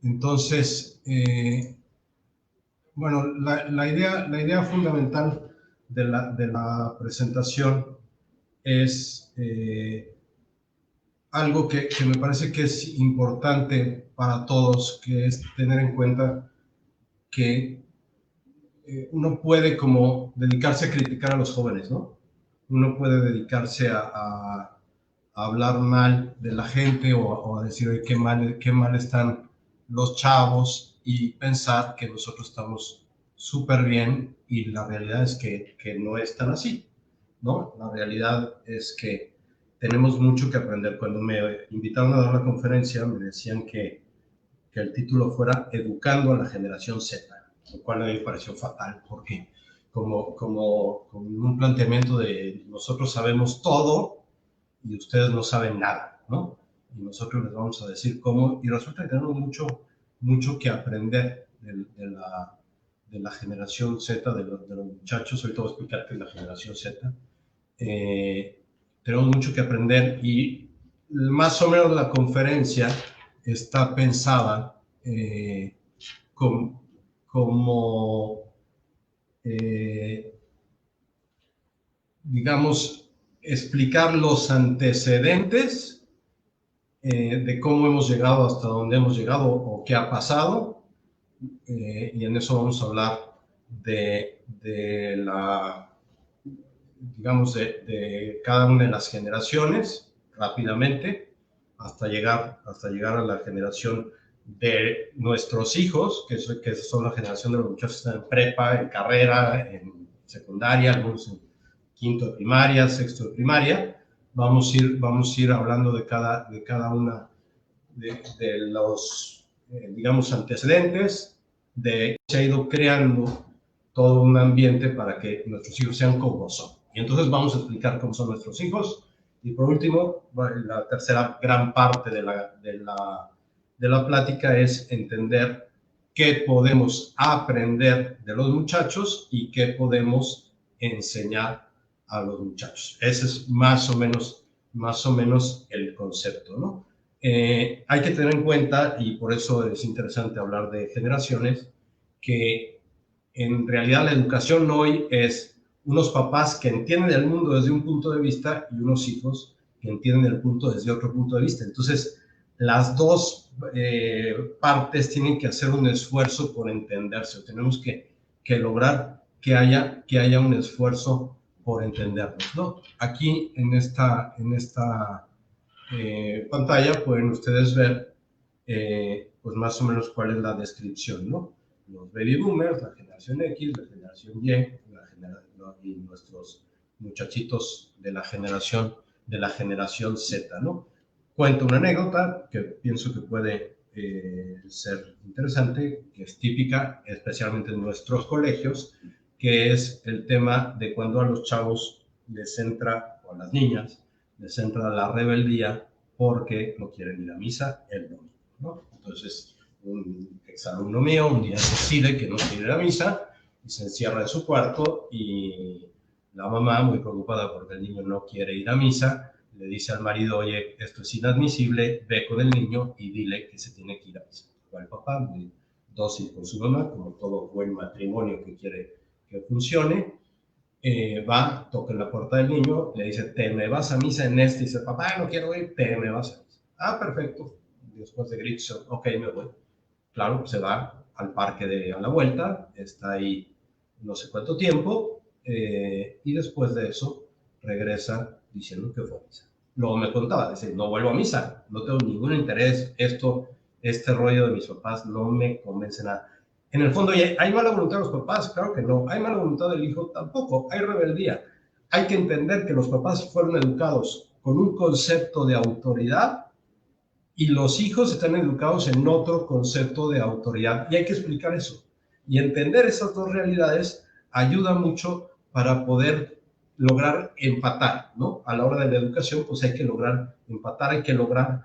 Entonces, bueno, la idea fundamental de la presentación es algo que me parece que es importante para todos, que es tener en cuenta que uno puede como dedicarse a criticar a los jóvenes, ¿no? Uno puede dedicarse a hablar mal de la gente o a decir, oye, qué mal están los chavos y pensar que nosotros estamos súper bien y la realidad es que no es tan así, ¿no? La realidad es que tenemos mucho que aprender. Cuando me invitaron a dar la conferencia me decían que el título fuera Educando a la Generación Z, lo cual a mí me pareció fatal porque como un planteamiento de nosotros sabemos todo y ustedes no saben nada, ¿no? Y nosotros les vamos a decir cómo, y resulta que tenemos mucho que aprender de la generación Z, de los muchachos. Ahorita voy a explicar qué es la generación Z. Tenemos mucho que aprender y más o menos la conferencia está pensada como digamos, explicar los antecedentes de cómo hemos llegado hasta donde hemos llegado o qué ha pasado, y en eso vamos a hablar de la, digamos, de cada una de las generaciones rápidamente hasta llegar a la generación de nuestros hijos, que son la generación de los muchachos que están en prepa, en carrera, en secundaria, algunos en quinto de primaria, sexto de primaria. Vamos a ir hablando de cada una de los, digamos, antecedentes, se ha ido creando todo un ambiente para que nuestros hijos sean como son. Y entonces vamos a explicar cómo son nuestros hijos. Y por último, la tercera gran parte de la plática es entender qué podemos aprender de los muchachos y qué podemos enseñar a los muchachos. Ese es más o menos el concepto, ¿no? Hay que tener en cuenta, y por eso es interesante hablar de generaciones, que en realidad la educación hoy es unos papás que entienden el mundo desde un punto de vista y unos hijos que entienden el mundo desde otro punto de vista. Entonces, las dos partes tienen que hacer un esfuerzo por entenderse. Tenemos que lograr que haya un esfuerzo por entendernos, ¿no? Aquí en esta pantalla pueden ustedes ver pues más o menos cuál es la descripción, ¿no? Los baby boomers, la generación X, la generación Y, y nuestros muchachitos de la generación Z, ¿no? Cuento una anécdota que pienso que puede ser interesante, que es típica, especialmente en nuestros colegios, que es el tema de cuando a los chavos les entra, o a las niñas, les entra la rebeldía porque no quieren ir a misa el domingo, ¿no? Entonces, un exalumno mío un día decide que no quiere ir a misa y se encierra en su cuarto y la mamá, muy preocupada porque el niño no quiere ir a misa, le dice al marido, oye, esto es inadmisible, ve con el niño y dile que se tiene que ir a misa. Va el papá, muy dócil con su mamá, como todo buen matrimonio que quiere que funcione, va, toca en la puerta del niño, le dice, te me vas a misa en este, y dice, papá, no quiero ir, te me vas a misa. Ah, perfecto. Después de gritos, ok, me voy. Claro, se va al parque a la vuelta, está ahí no sé cuánto tiempo, y después de eso regresa diciendo que fue a misa. Luego me contaba, dice, no vuelvo a misa, no tengo ningún interés, este rollo de mis papás no me convence nada. En el fondo, ¿hay mala voluntad de los papás? Claro que no. ¿Hay mala voluntad del hijo? Tampoco. Hay rebeldía. Hay que entender que los papás fueron educados con un concepto de autoridad y los hijos están educados en otro concepto de autoridad. Y hay que explicar eso. Y entender esas dos realidades ayuda mucho para poder lograr empatar, ¿no? A la hora de la educación, pues hay que lograr empatar, hay que lograr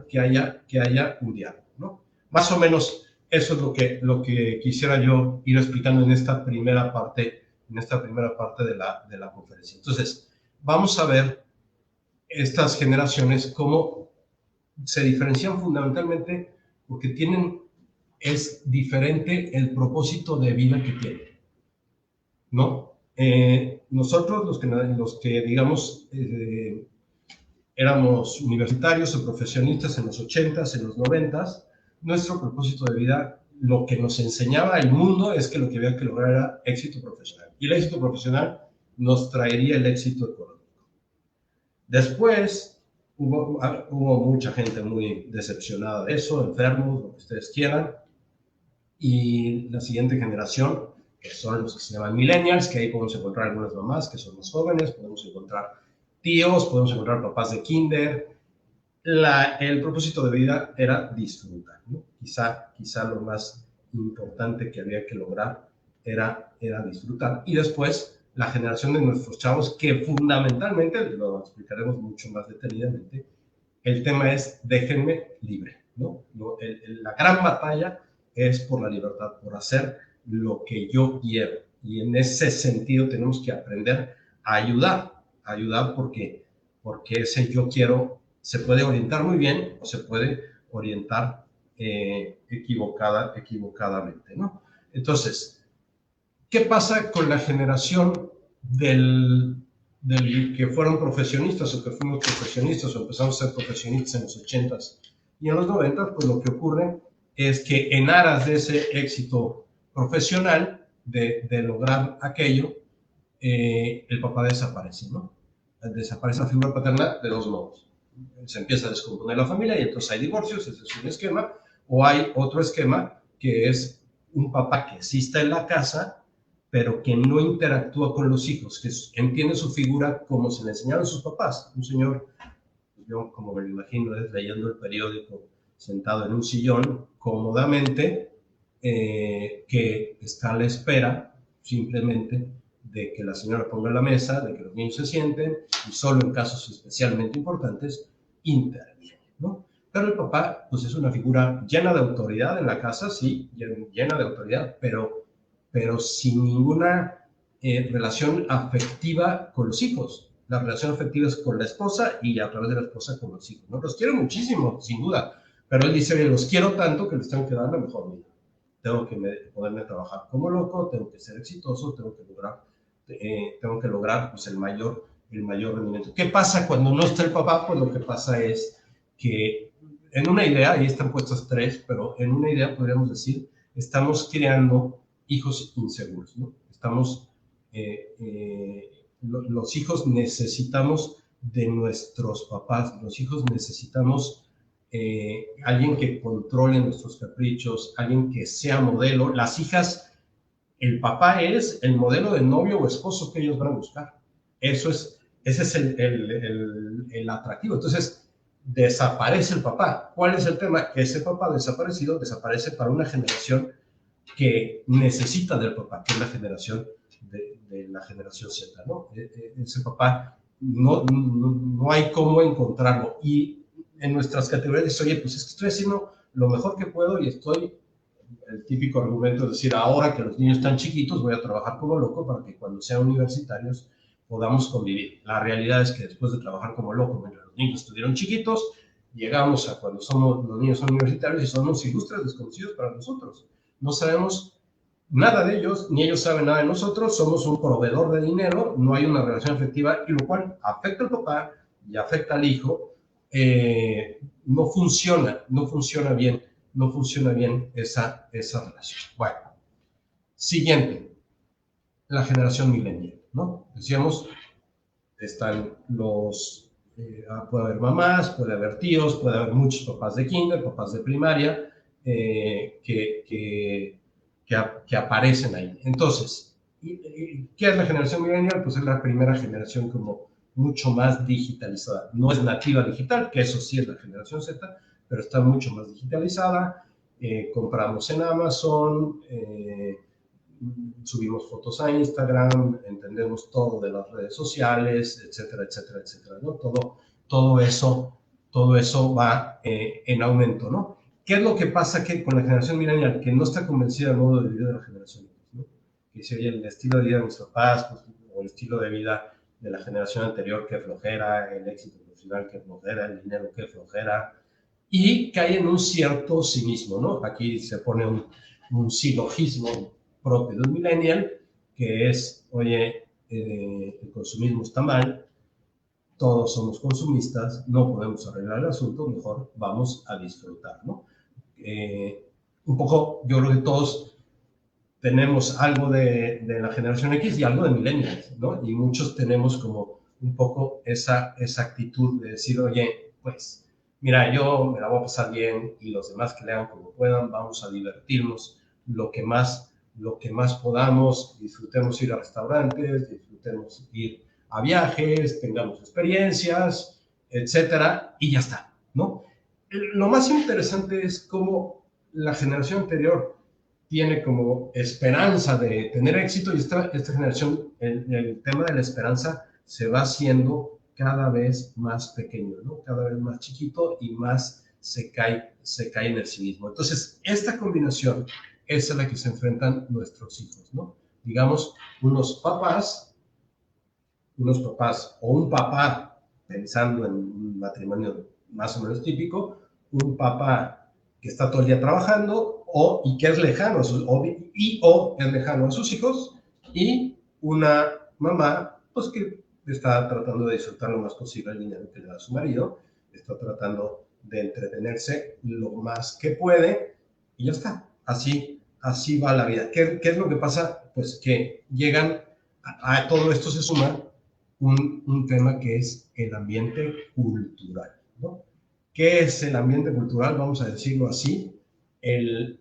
que haya un diálogo, ¿no? Más o menos eso es lo que quisiera yo ir explicando en esta primera parte de la conferencia. Entonces, vamos a ver estas generaciones, cómo se diferencian fundamentalmente porque es diferente el propósito de vida que tienen, ¿no? Nosotros, los que digamos, éramos universitarios o profesionistas en los 80s, en los 90s, nuestro propósito de vida, lo que nos enseñaba el mundo es que lo que había que lograr era éxito profesional. Y el éxito profesional nos traería el éxito económico. Después hubo mucha gente muy decepcionada de eso, enfermos, lo que ustedes quieran, y la siguiente generación, que son los que se llaman millennials, que ahí podemos encontrar algunas mamás que son más jóvenes, podemos encontrar tíos, podemos encontrar papás de kinder. El propósito de vida era disfrutar, ¿no? Quizá lo más importante que había que lograr era disfrutar. Y después, la generación de nuestros chavos, que fundamentalmente, lo explicaremos mucho más detenidamente, el tema es déjenme libre, ¿no? La gran batalla es por la libertad, por hacer lo que yo quiero. Y en ese sentido tenemos que aprender a ayudar porque ese yo quiero se puede orientar muy bien o se puede orientar equivocadamente, ¿no? Entonces, ¿qué pasa con la generación del que fueron profesionistas o que fuimos profesionistas o empezamos a ser profesionistas en los 80s y en los 90s? Pues lo que ocurre es que en aras de ese éxito profesional, de lograr aquello, el papá desaparece, ¿no? Desaparece la figura paterna de dos modos. Se empieza a descomponer la familia y entonces hay divorcios, ese es un esquema, o hay otro esquema que es un papá que sí está en la casa, pero que no interactúa con los hijos, que entiende su figura como se le enseñaron a sus papás. Un señor, yo como me lo imagino, es leyendo el periódico, sentado en un sillón, cómodamente, que está a la espera simplemente de que la señora ponga la mesa, de que los niños se sienten y solo en casos especialmente importantes interviene, ¿no? Pero el papá, pues es una figura llena de autoridad en la casa, sí, llena de autoridad, pero sin ninguna relación afectiva con los hijos. La relación afectiva es con la esposa y a través de la esposa con los hijos, ¿no? Los quiero muchísimo, sin duda, pero él dice, oye, los quiero tanto que les tengo que dar la mejor vida. Tengo que poderme trabajar como loco, tengo que ser exitoso, tengo que lograr pues, el mayor rendimiento. ¿Qué pasa cuando no está el papá? Pues lo que pasa es que en una idea, ahí están puestas tres, pero en una idea podríamos decir, estamos creando hijos inseguros, ¿no? Los hijos necesitamos de nuestros papás, los hijos necesitamos alguien que controle nuestros caprichos, alguien que sea modelo. Las hijas, el papá es el modelo de novio o esposo que ellos van a buscar. Ese es el atractivo. Entonces, desaparece el papá. ¿Cuál es el tema? Que ese papá desaparecido desaparece para una generación que necesita del papá, que es la generación de la generación Z, ¿no? Ese papá no hay cómo encontrarlo. Y en nuestras categorías dice, oye, pues es que estoy haciendo lo mejor que puedo y estoy, el típico argumento es decir, ahora que los niños están chiquitos, voy a trabajar como loco para que cuando sean universitarios podamos convivir. La realidad es que después de trabajar como loco, mientras los niños estuvieron chiquitos, llegamos a cuando los niños son universitarios y son unos ilustres desconocidos para nosotros. No sabemos nada de ellos, ni ellos saben nada de nosotros, somos un proveedor de dinero, no hay una relación afectiva, y lo cual afecta al papá y afecta al hijo. No funciona bien esa relación. Bueno, siguiente, la generación millennial, ¿no? Decíamos, están puede haber mamás, puede haber tíos, puede haber muchos papás de kinder, papás de primaria, que aparecen ahí. Entonces, ¿qué es la generación millennial? Pues es la primera generación como mucho más digitalizada. No es nativa digital, que eso sí es la generación Z, pero está mucho más digitalizada. Compramos en Amazon, subimos fotos a Instagram, entendemos todo de las redes sociales, etcétera, etcétera, etcétera, ¿no? Todo eso va en aumento, ¿no? ¿Qué es lo que pasa con la generación millennial? Que no está convencida del modo de vida de la generación, ¿no? Que si oye, el estilo de vida de mis papás, pues, o el estilo de vida de la generación anterior, qué flojera, el éxito profesional, qué flojera, el dinero, qué flojera, y cae en un cierto cinismo, ¿no? Aquí se pone un silogismo propio de un millennial, que es, oye, el consumismo está mal, todos somos consumistas, no podemos arreglar el asunto, mejor vamos a disfrutar, ¿no? Un poco, yo creo que todos tenemos algo de la generación X y algo de millennials, ¿no? Y muchos tenemos como un poco esa actitud de decir, oye, pues, mira, yo me la voy a pasar bien y los demás que le hagan como puedan, vamos a divertirnos lo que más podamos, disfrutemos ir a restaurantes, disfrutemos ir a viajes, tengamos experiencias, etcétera, y ya está, ¿no? Lo más interesante es cómo la generación anterior tiene como esperanza de tener éxito y esta generación, el tema de la esperanza se va haciendo cada vez más pequeño, ¿no? Cada vez más chiquito y más se cae en el cinismo. Entonces, esta combinación es a la que se enfrentan nuestros hijos, ¿no? Digamos, unos papás o un papá pensando en un matrimonio más o menos típico, un papá que está todo el día trabajando y que es lejano o es lejano a sus hijos, y una mamá pues que está tratando de disfrutar lo más posible el dinero que le da su marido, está tratando de entretenerse lo más que puede y ya está. Así va la vida. ¿Qué es lo que pasa? Pues que llegan a todo esto se suma un tema que es el ambiente cultural, ¿no? ¿Qué es el ambiente cultural? Vamos a decirlo así, el,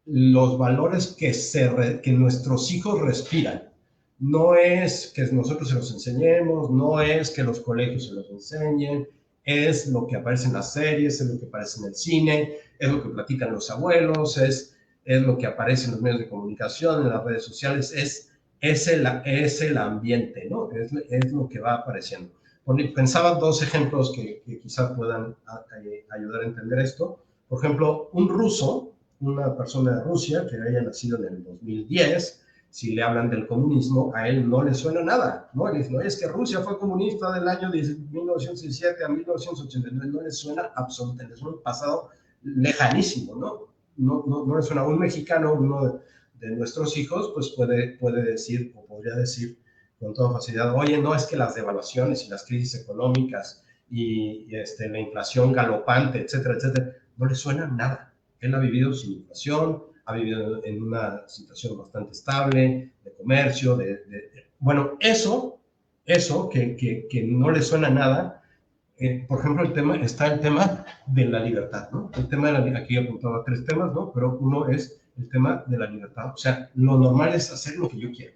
los valores que nuestros hijos respiran. No es que nosotros se los enseñemos, no es que los colegios se los enseñen, es lo que aparece en las series, es lo que aparece en el cine, es lo que platican los abuelos, es lo que aparece en los medios de comunicación, en las redes sociales, es el ambiente, ¿no? Es lo que va apareciendo. Pensaba dos ejemplos que quizá puedan ayudar a entender esto. Por ejemplo, un ruso, una persona de Rusia que haya nacido en el 2010, si le hablan del comunismo, a él no le suena nada, ¿no? Él dice, no, es que Rusia fue comunista del año 1917 a 1989, no le suena absolutamente, es un pasado lejanísimo, ¿no? No le suena a un mexicano, uno de nuestros hijos, pues puede decir o podría decir con toda facilidad, oye, no, es que las devaluaciones y las crisis económicas y la inflación galopante, etcétera, etcétera, no le suena nada. Él ha vivido sin inflación, ha vivido en una situación bastante estable, de comercio, bueno, eso que no le suena nada, por ejemplo, está el tema de la libertad, ¿no? El tema de aquí apuntaba tres temas, ¿no? Pero uno es el tema de la libertad. O sea, lo normal es hacer lo que yo quiero.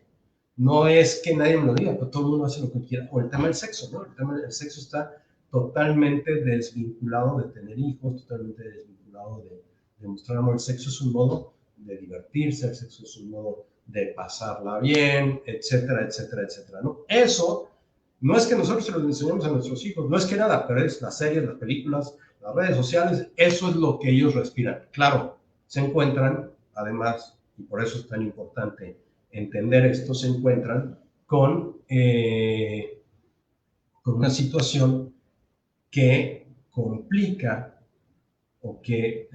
No es que nadie me lo diga, pero todo el mundo hace lo que quiera. O el tema del sexo, ¿no? El tema del sexo está totalmente desvinculado de tener hijos, totalmente desvinculado de mostrar amor. El sexo es un modo de divertirse, el sexo es un modo de pasarla bien, etcétera, etcétera, etcétera, ¿no? Eso no es que nosotros se los enseñemos a nuestros hijos, no es que nada, pero es las series, las películas, las redes sociales, eso es lo que ellos respiran. Claro, se encuentran, además, y por eso es tan importante entender esto, se encuentran con una situación que complica o que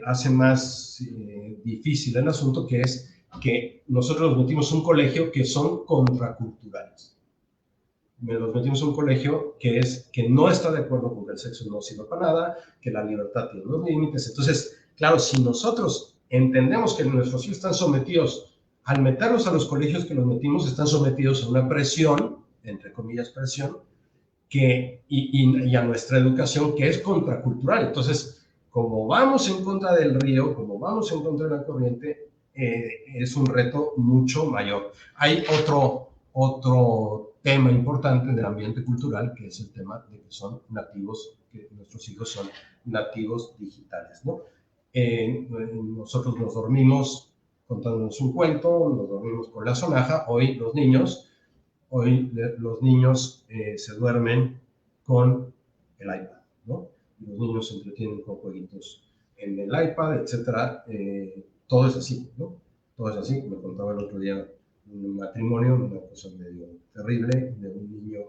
hace más difícil el asunto, que es que nosotros los metimos en un colegio que son contraculturales. Los metimos en un colegio que no está de acuerdo con que el sexo no sirve para nada, que la libertad tiene unos límites. Entonces, claro, si nosotros entendemos que nuestros hijos están sometidos, al meterlos a los colegios que los metimos, están sometidos a una presión, entre comillas presión, y a nuestra educación que es contracultural. Entonces, como vamos en contra del río, como vamos en contra de la corriente, es un reto mucho mayor. Hay otro tema importante del ambiente cultural, que es el tema de que son nativos, que nuestros hijos son nativos digitales, ¿no? Nosotros nos dormimos contándonos un cuento, nos dormimos con la sonaja. Hoy los niños se duermen con el iPad, ¿no? Los niños se entretienen con jueguitos en el iPad, etcétera. Todo es así, ¿no? Todo es así. Me contaba el otro día un matrimonio, una cosa medio terrible, de un niño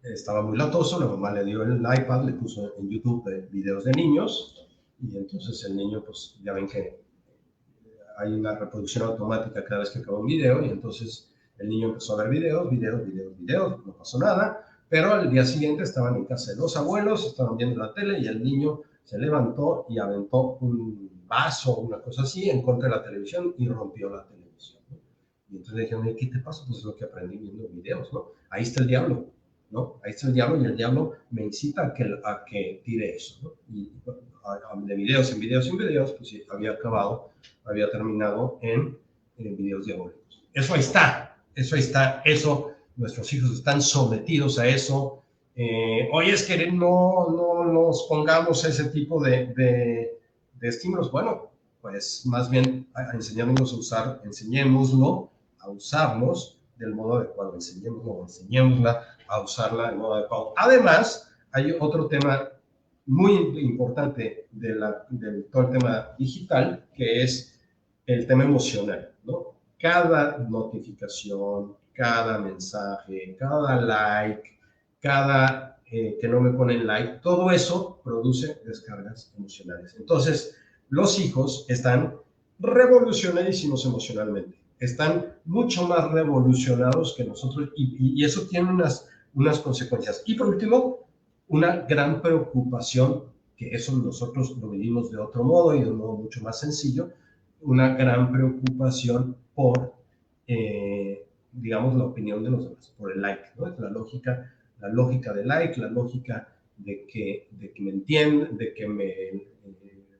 estaba muy latoso, la mamá le dio el iPad, le puso en YouTube videos de niños, y entonces el niño, pues ya ven que hay una reproducción automática cada vez que acaba un video, y entonces el niño empezó a ver videos, no pasó nada, pero al día siguiente estaban en casa de los abuelos, estaban viendo la tele, y el niño se levantó y aventó un vaso o una cosa así en contra de la televisión y rompió la televisión, ¿no? Y entonces le dijeron, ¿qué te pasa? Pues es lo que aprendí viendo videos, ¿no? Ahí está el diablo, ¿no? Ahí está el diablo, y el diablo me incita a que tire eso, ¿no? Y de videos en videos en videos, pues sí, había terminado en videos diabólicos. Eso ahí está, eso, nuestros hijos están sometidos a eso. Oye, es que no nos pongamos ese tipo de estímulos. Bueno, pues más bien enseñémoslo a usarlos del modo adecuado, enseñémosla a usarla del modo adecuado. Además, hay otro tema muy importante del todo el tema digital, que es el tema emocional, ¿no? Cada notificación, cada mensaje, cada like, cada que no me ponen like, todo eso produce descargas emocionales. Entonces, los hijos están revolucionadísimos emocionalmente, están mucho más revolucionados que nosotros, y eso tiene unas consecuencias. Y por último, una gran preocupación, que eso nosotros lo vivimos de otro modo y de un modo mucho más sencillo, una gran preocupación por, digamos, la opinión de los demás, por el like, ¿no? Es la lógica del like, la lógica de que me entiendan, de que me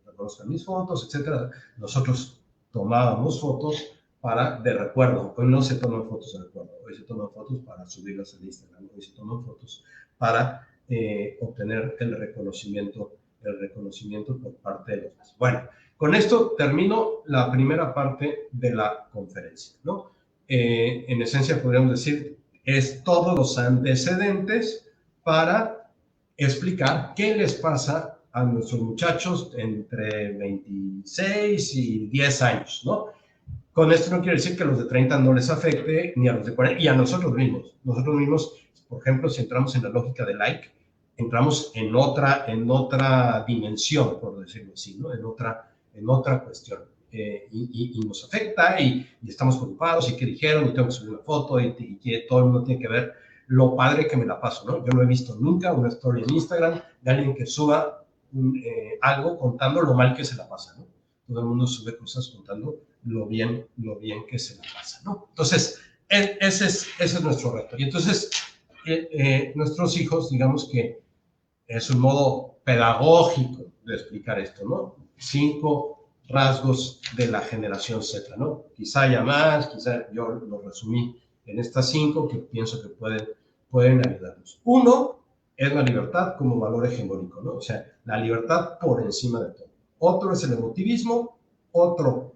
reconozcan mis fotos, etcétera. Nosotros tomábamos fotos de recuerdo. Hoy no se toman fotos de recuerdo, hoy se toman fotos para subirlas al Instagram, hoy se toman fotos para obtener el reconocimiento por parte de los demás. Bueno, con esto termino la primera parte de la conferencia, ¿no? En esencia podríamos decir, es todos los antecedentes para explicar qué les pasa a nuestros muchachos entre 26 y 10 años, ¿no? Con esto no quiere decir que a los de 30 no les afecte, ni a los de 40, y a nosotros mismos. Nosotros mismos, por ejemplo, si entramos en la lógica de like, entramos en otra dimensión, por decirlo así, ¿no? En otra cuestión. Y nos afecta, y estamos preocupados, y qué dijeron, y tengo que subir una foto, y todo el mundo tiene que ver lo padre que me la paso, ¿no? Yo no he visto nunca una story en Instagram de alguien que suba algo contando lo mal que se la pasa, ¿no? Todo el mundo sube cosas contando lo bien que se la pasa, ¿no? Entonces, ese es nuestro reto. Y entonces, nuestros hijos, digamos que es un modo pedagógico de explicar esto, ¿no? 5 rasgos de la generación Z, ¿no? Quizá haya más, quizá yo lo resumí en estas 5 que pienso que pueden ayudarnos. Uno es la libertad como valor hegemónico, ¿no? O sea, la libertad por encima de todo. Otro es el emotivismo, otro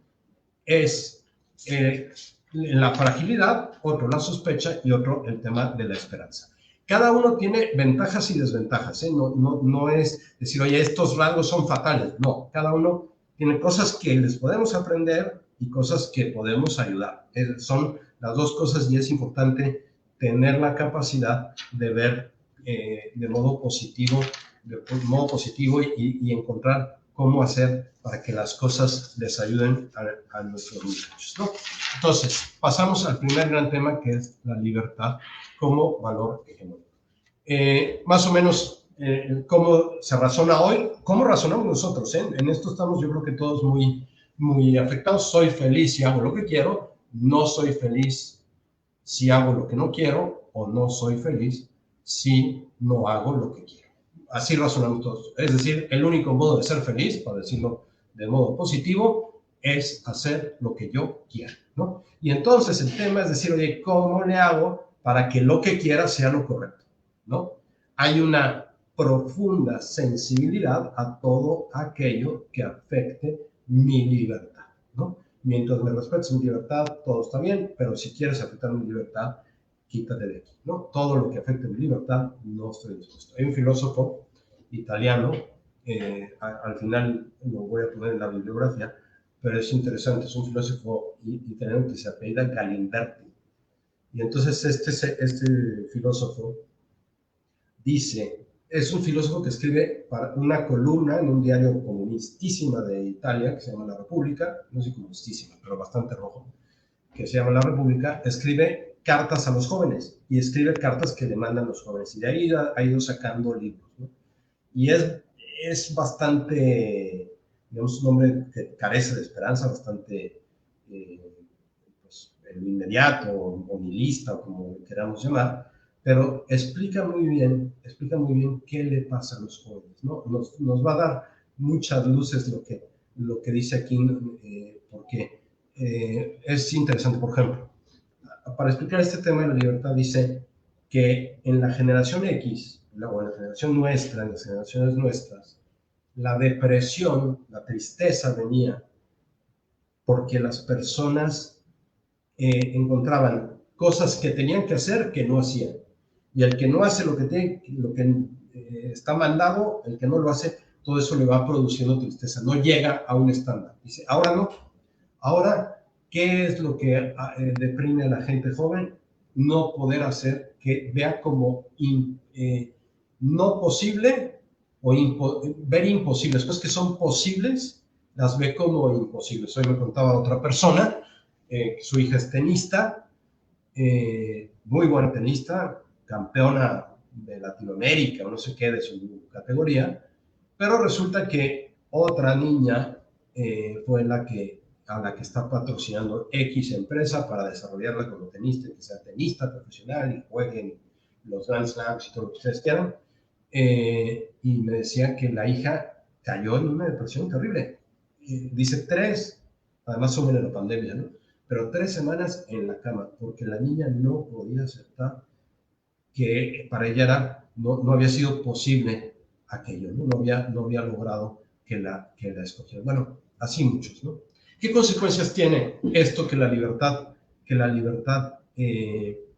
es la fragilidad, otro la sospecha, y otro el tema de la esperanza. Cada uno tiene ventajas y desventajas, ¿eh? No es decir, oye, estos rasgos son fatales. No, cada uno tiene cosas que les podemos aprender y cosas que podemos ayudar. Son las dos cosas, y es importante tener la capacidad de ver de modo positivo y encontrar cómo hacer para que las cosas les ayuden a nuestros muchachos, ¿no? Entonces, pasamos al primer gran tema, que es la libertad como valor hegemónico. Más o menos, ¿cómo se razona hoy? ¿Cómo razonamos nosotros? En esto estamos, yo creo que todos muy afectados. Soy feliz si hago lo que quiero, no soy feliz si hago lo que no quiero, o no soy feliz si no hago lo que quiero. Así razonamos todos. Es decir, el único modo de ser feliz, para decirlo de modo positivo, es hacer lo que yo quiera, ¿no? Y entonces el tema es decir, oye, ¿cómo le hago para que lo que quiera sea lo correcto, ¿no? Hay una profunda sensibilidad a todo aquello que afecte mi libertad, ¿no? Mientras me respetes mi libertad, todo está bien, pero si quieres afectar mi libertad, quítate de aquí, ¿no? Todo lo que afecte mi libertad, no estoy dispuesto. Hay un filósofo italiano, al final lo voy a poner en la bibliografía, pero es interesante, es un filósofo italiano que se apellida Galimberti. Y entonces este filósofo dice, es un filósofo que escribe para una columna en un diario comunistísima de Italia, que se llama La República, no sé comunistísima, pero bastante rojo, que se llama La República, escribe cartas a los jóvenes, y escribe cartas que le mandan los jóvenes, y de ahí ha ido sacando libros, ¿no? Y es bastante, digamos, un hombre que carece de esperanza, bastante, pues, en lo inmediato, o nihilista, o como queramos llamar, pero explica muy bien qué le pasa a los jóvenes, ¿no? Nos va a dar muchas luces lo que dice aquí, porque es interesante. Por ejemplo, para explicar este tema de la libertad, dice que en la generación X, o en la generación nuestra, en las generaciones nuestras, la depresión, la tristeza venía porque las personas encontraban cosas que tenían que hacer que no hacían. Y el que no hace lo que está mandado, el que no lo hace, todo eso le va produciendo tristeza, no llega a un estándar. Dice, ahora no. Ahora, ¿qué es lo que deprime a la gente joven? No poder hacer, que vea como no posible, o ver imposibles, cosas que son posibles, las ve como imposibles. Hoy me contaba otra persona, su hija es tenista, muy buena tenista, campeona de Latinoamérica, o no sé qué, de su categoría, pero resulta que otra niña fue a la que está patrocinando X empresa para desarrollarla como tenista, que sea tenista profesional y jueguen los Grand Slams y todo lo que ustedes quieran. Y me decía que la hija cayó en una depresión terrible. Dice además son en la pandemia, ¿no? Pero 3 semanas en la cama, porque la niña no podía aceptar que para ella no había sido posible aquello, ¿no? No había logrado que la escogieran. Bueno, así muchos, ¿no? ¿Qué consecuencias tiene esto que la libertad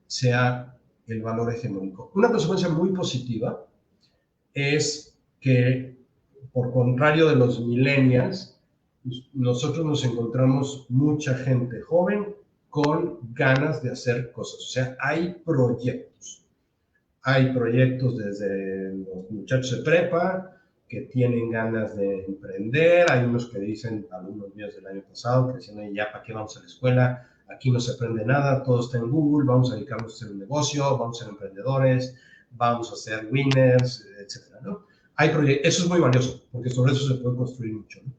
sea el valor hegemónico? Una consecuencia muy positiva es que, por contrario de los millennials, nosotros nos encontramos mucha gente joven con ganas de hacer cosas. O sea, hay proyectos. Hay proyectos desde los muchachos de prepa que tienen ganas de emprender. Hay unos que dicen, algunos días del año pasado, que decían, ya, ¿para qué vamos a la escuela? Aquí no se aprende nada, todo está en Google, vamos a dedicarnos a hacer un negocio, vamos a ser emprendedores, vamos a ser winners, etcétera, ¿no? Hay proyectos, eso es muy valioso, porque sobre eso se puede construir mucho, ¿no?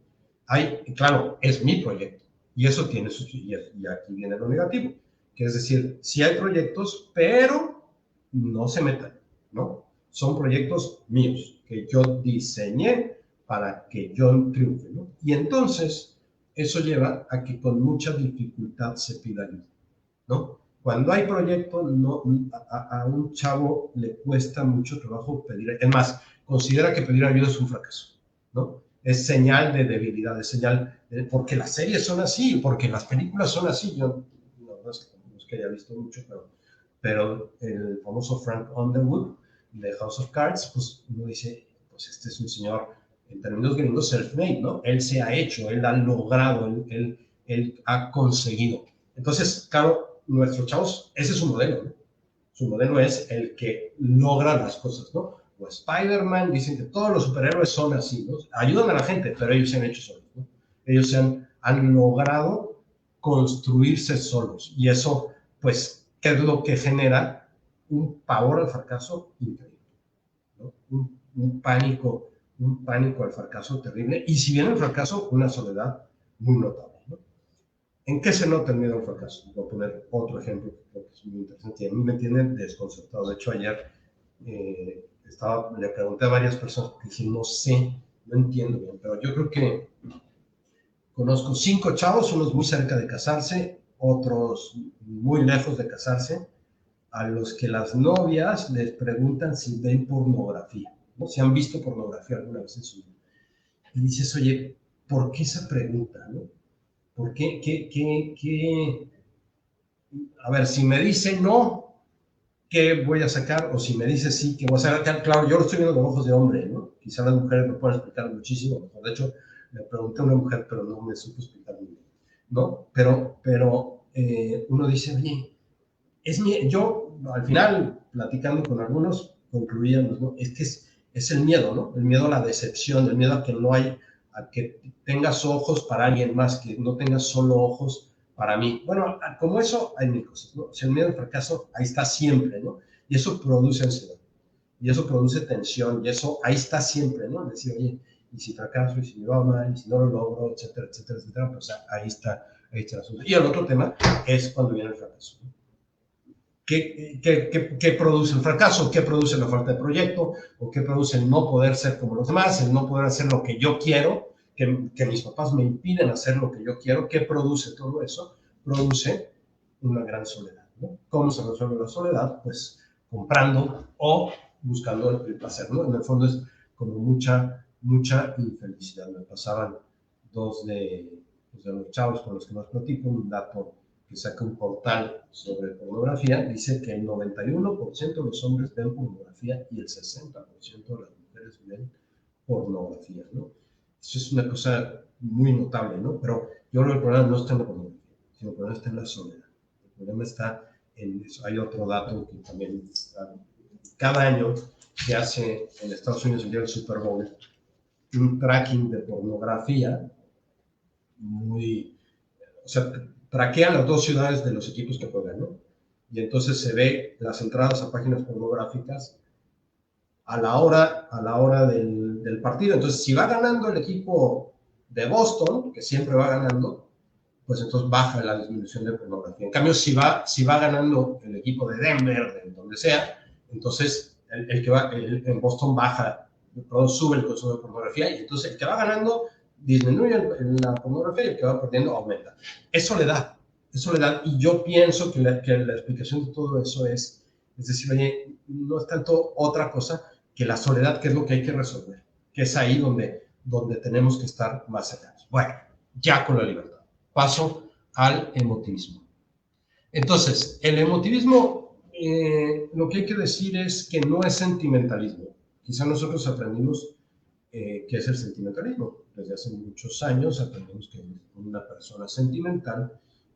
Claro, es mi proyecto, y eso tiene y aquí viene lo negativo, que es decir, sí hay proyectos, pero no se metan, ¿no? Son proyectos míos, que yo diseñé para que yo triunfe, ¿no? Y entonces, eso lleva a que con mucha dificultad se pida ayuda, ¿no? Cuando hay proyecto, a un chavo le cuesta mucho trabajo pedir, es más, considera que pedir ayuda es un fracaso, ¿no? Es señal de debilidad, es señal porque las series son así, porque las películas son así. Yo no es que haya visto mucho, pero el famoso Frank Underwood de House of Cards, pues uno dice, pues este es un señor, en términos gringos, self-made, ¿no? Él se ha hecho, él ha logrado, él ha conseguido. Entonces, claro, nuestros chavos, ese es su modelo, ¿no? Su modelo es el que logra las cosas, ¿no? O Spider-Man, dicen que todos los superhéroes son así, ¿no? Ayudan a la gente, pero ellos se han hecho solos, ¿no? Ellos han logrado construirse solos. Y eso, pues, ¿qué es lo que genera? Un pavor al fracaso increíble, ¿no? Un pánico al fracaso terrible. Y si viene el fracaso, una soledad muy notable, ¿no? ¿En qué se nota el miedo al fracaso? Voy a poner otro ejemplo que creo que es muy interesante y a mí me tiene desconcertado. De hecho, ayer le pregunté a varias personas que dije, no sé, no entiendo bien, pero yo creo que conozco 5 chavos, unos muy cerca de casarse, otros muy lejos de casarse, a los que las novias les preguntan si ven pornografía, ¿no? Si han visto pornografía alguna vez en su vida. Y dices, oye, ¿por qué esa pregunta, no? ¿Por qué? A ver, si me dice no, ¿qué voy a sacar? O si me dice sí, ¿qué voy a sacar? Claro, yo lo estoy viendo con ojos de hombre, ¿no? Quizá las mujeres me puedan explicar muchísimo mejor. De hecho, le pregunté a una mujer, pero no me supo explicar muy bien, ¿no? Pero uno dice, oye, yo al final, platicando con algunos, concluíamos, ¿no? Es que es el miedo, ¿no? El miedo a la decepción, el miedo a que no hay, a que tengas ojos para alguien más, que no tengas solo ojos para mí. Bueno, como eso hay mil cosas, ¿no? O sea, el miedo al fracaso ahí está siempre, ¿no? Y eso produce ansiedad, y eso produce tensión, y eso ahí está siempre, ¿no? Decir, oye, y si fracaso, y si me va mal, y si no lo logro, etcétera, etcétera, etcétera, pues ahí está el asunto. Y el otro tema es cuando viene el fracaso, ¿no? ¿Qué produce el fracaso? ¿Qué produce la falta de proyecto? ¿O qué produce el no poder ser como los demás? El no poder hacer lo que yo quiero, que mis papás me impiden hacer lo que yo quiero. ¿Qué produce todo eso? Produce una gran soledad, ¿no? ¿Cómo se resuelve la soledad? Pues comprando o buscando el placer, ¿no? En el fondo es como mucha infelicidad. Me pasaban dos pues de los chavos con los que más platico, un dato que saca un portal sobre pornografía, dice que el 91% de los hombres ven pornografía y el 60% de las mujeres ven pornografía, ¿no? Eso es una cosa muy notable, ¿no? Pero yo creo que el problema no está en la pornografía, sino el problema está en la soledad. El problema está en eso. Hay otro dato que también cada año se hace en Estados Unidos el día del Super Bowl un tracking de pornografía muy, o sea, traquea las dos ciudades de los equipos que juegan, ¿no? Y entonces se ve las entradas a páginas pornográficas a la hora del partido. Entonces, si va ganando el equipo de Boston, que siempre va ganando, pues entonces baja la disminución de pornografía. En cambio, si va ganando el equipo de Denver, de donde sea, entonces el que va, en Boston baja, sube el consumo de pornografía, y entonces el que va ganando disminuye la pornografía y el que va perdiendo aumenta. Es soledad, y yo pienso que la explicación de todo eso es decir, oye, no es tanto otra cosa que la soledad, que es lo que hay que resolver, que es ahí donde tenemos que estar más cercanos. Bueno, ya con la libertad. Paso al emotivismo. Entonces, el emotivismo, lo que hay que decir es que no es sentimentalismo. Quizá nosotros aprendimos qué es el sentimentalismo. Desde hace muchos años aprendimos que una persona sentimental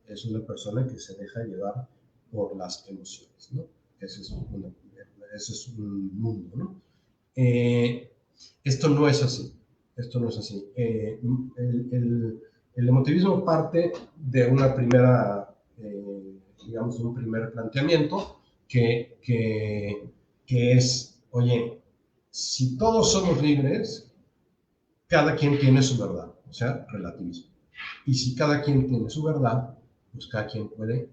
es una persona que se deja llevar por las emociones, ¿no? Ese es un mundo, ¿no? Esto no es así. Esto no es así. El emotivismo parte de una primera, digamos, de un primer planteamiento que es, oye, si todos somos libres, cada quien tiene su verdad, o sea, relativismo. Y si cada quien tiene su verdad, pues cada quien puede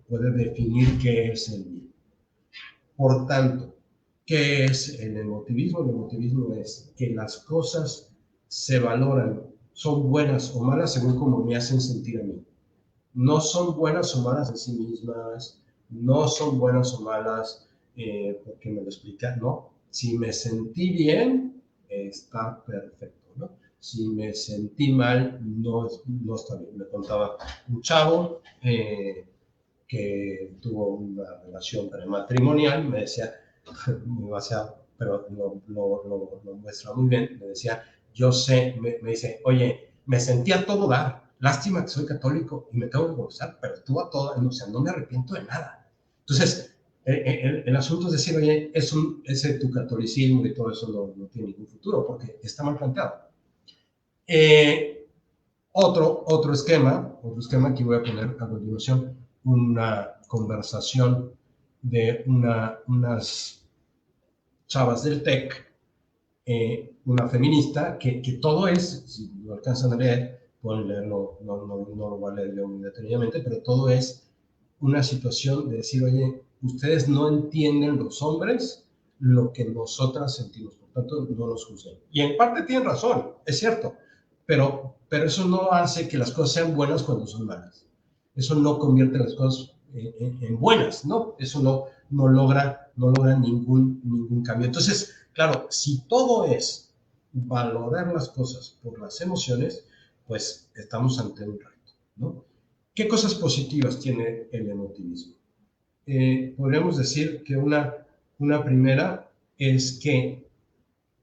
definir qué es el bien. Por tanto, ¿qué es el emotivismo? El emotivismo es que las cosas se valoran, son buenas o malas según cómo me hacen sentir a mí. No son buenas o malas en sí mismas, no son buenas o malas porque me lo explica, no. Si me sentí bien, está perfecto, ¿no? Si me sentí mal, no está bien. Me contaba un chavo que tuvo una relación prematrimonial, me decía, pero lo muestra muy bien, me decía, yo sé, me dice, oye, me sentía a todo dar, lástima que soy católico y me tengo que gozar, pero estuvo a todo, o sea, no me arrepiento de nada. Entonces, el asunto es decir, oye, ese tu catolicismo y todo eso no tiene ningún futuro, porque está mal planteado. Otro esquema que voy a poner a continuación, una conversación de unas chavas del TEC, una feminista, que todo es, si lo alcanzan a leer, pueden leerlo, no lo voy a leer yo muy detenidamente, pero todo es una situación de decir, oye, ustedes no entienden los hombres lo que nosotras sentimos, por tanto, no nos juzguen. Y en parte tienen razón, es cierto, pero eso no hace que las cosas sean buenas cuando son malas. Eso no convierte las cosas en buenas, ¿no? Eso no logra ningún cambio. Entonces, claro, si todo es valorar las cosas por las emociones, pues estamos ante un reto, ¿no? ¿Qué cosas positivas tiene el emotivismo? Podríamos decir que una primera es que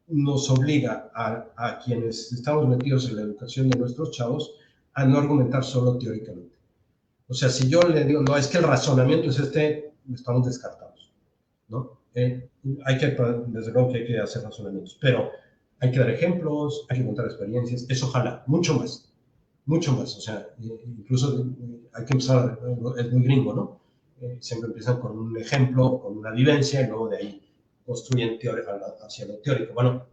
nos obliga a quienes estamos metidos en la educación de nuestros chavos a no argumentar solo teóricamente. O sea, si yo le digo, no, es que el razonamiento es estamos descartados, ¿no? Hay que, desde luego que hay que hacer razonamientos, pero hay que dar ejemplos, hay que contar experiencias, eso ojalá, mucho más, o sea, incluso hay que empezar, es muy gringo, ¿no? Siempre empiezan con un ejemplo, con una vivencia, y luego de ahí construyen hacia lo teórico. Bueno,